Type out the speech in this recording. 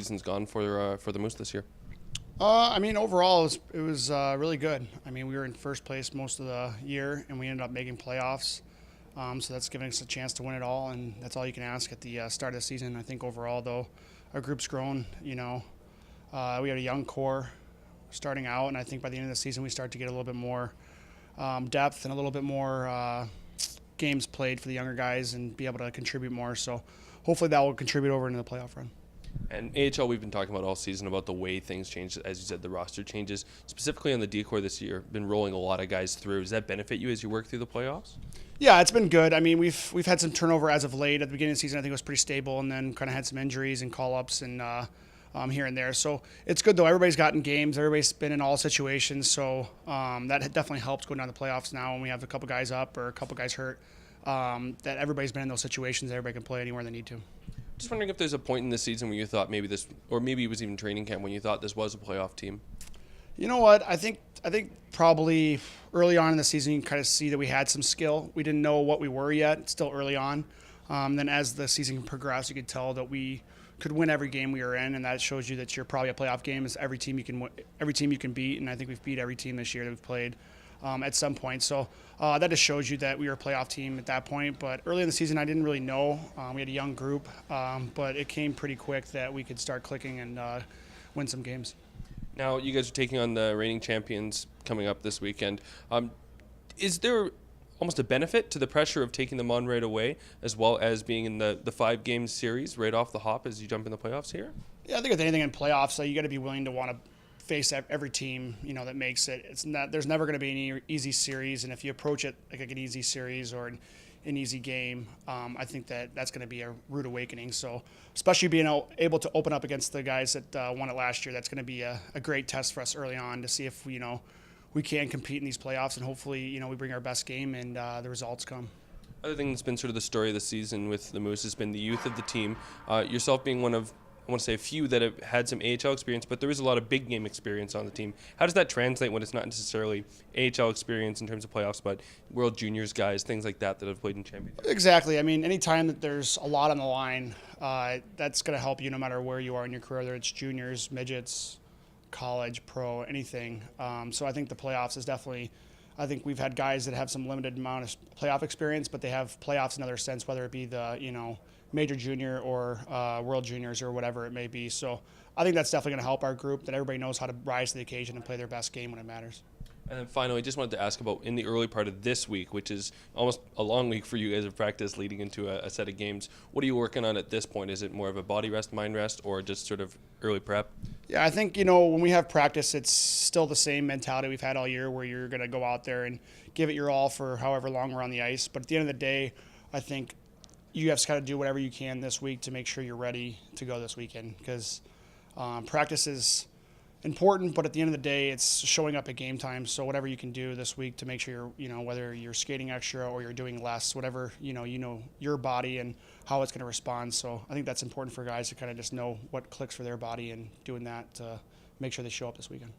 season's gone for the Moose this year? Overall, it was really good. I mean, we were in first place most of the year, and we ended up making playoffs. So that's giving us a chance to win it all, and that's all you can ask at the start of the season. I think overall, though, our group's grown. We had a young core starting out, and I think by the end of the season, we start to get a little bit more depth and a little bit more games played for the younger guys and be able to contribute more. So hopefully that will contribute over into the playoff run. And AHL, we've been talking about all season about the way things change. As you said, the roster changes. Specifically on the D-core this year, been rolling a lot of guys through. Does that benefit you as you work through the playoffs? Yeah, it's been good. I mean, we've had some turnover as of late. At the beginning of the season, I think it was pretty stable, and then kind of had some injuries and call-ups and here and there. So it's good, though. Everybody's gotten games. Everybody's been in all situations. So that definitely helps going down the playoffs now when we have a couple guys up or a couple guys hurt, that everybody's been in those situations. Everybody can play anywhere they need to. Just wondering if there's a point in the season where you thought maybe this, or maybe it was even training camp, when you thought this was a playoff team. You know what? I think probably early on in the season you can kind of see that we had some skill. We didn't know what we were yet. It's still early on. Then as the season progressed, you could tell that we could win every game we were in, and that shows you that you're probably a playoff game. Is every team you can beat, and I think we've beat every team this year that we've played at some point. So that just shows you that we were a playoff team at that point. But early in the season, I didn't really know. We had a young group, but it came pretty quick that we could start clicking and win some games. Now, you guys are taking on the reigning champions coming up this weekend. Is there almost a benefit to the pressure of taking them on right away, as well as being in the 5-game series right off the hop as you jump in the playoffs here? Yeah, I think with anything in playoffs, you got to be willing to want to face every team that makes it. There's never going to be any easy series, and if you approach it like an easy series or an easy game, I think that's going to be a rude awakening. So especially being able to open up against the guys that won it last year, that's going to be a great test for us early on to see if we can compete in these playoffs, and hopefully we bring our best game and the results come. Other thing that's been sort of the story of the season with the Moose has been the youth of the team. Yourself being one of, I want to say, a few that have had some AHL experience, but there is a lot of big game experience on the team. How does that translate when it's not necessarily AHL experience in terms of playoffs, but World Juniors guys, things like that have played in championships? Exactly. I mean, anytime that there's a lot on the line, that's going to help you no matter where you are in your career, whether it's juniors, midgets, college, pro, anything. So I think the playoffs is definitely, I think we've had guys that have some limited amount of playoff experience, but they have playoffs in other sense, whether it be the, major junior or world juniors or whatever it may be. So I think that's definitely going to help our group, that everybody knows how to rise to the occasion and play their best game when it matters. And then finally, just wanted to ask about in the early part of this week, which is almost a long week for you guys of practice leading into a set of games. What are you working on at this point? Is it more of a body rest, mind rest, or just sort of early prep? Yeah, I think, when we have practice, it's still the same mentality we've had all year where you're going to go out there and give it your all for however long we're on the ice. But at the end of the day, I think you have to kind of do whatever you can this week to make sure you're ready to go this weekend, because practice is important, but at the end of the day, it's showing up at game time. So whatever you can do this week to make sure you're, whether you're skating extra or you're doing less, whatever, your body and how it's going to respond. So I think that's important for guys to kind of just know what clicks for their body and doing that to make sure they show up this weekend.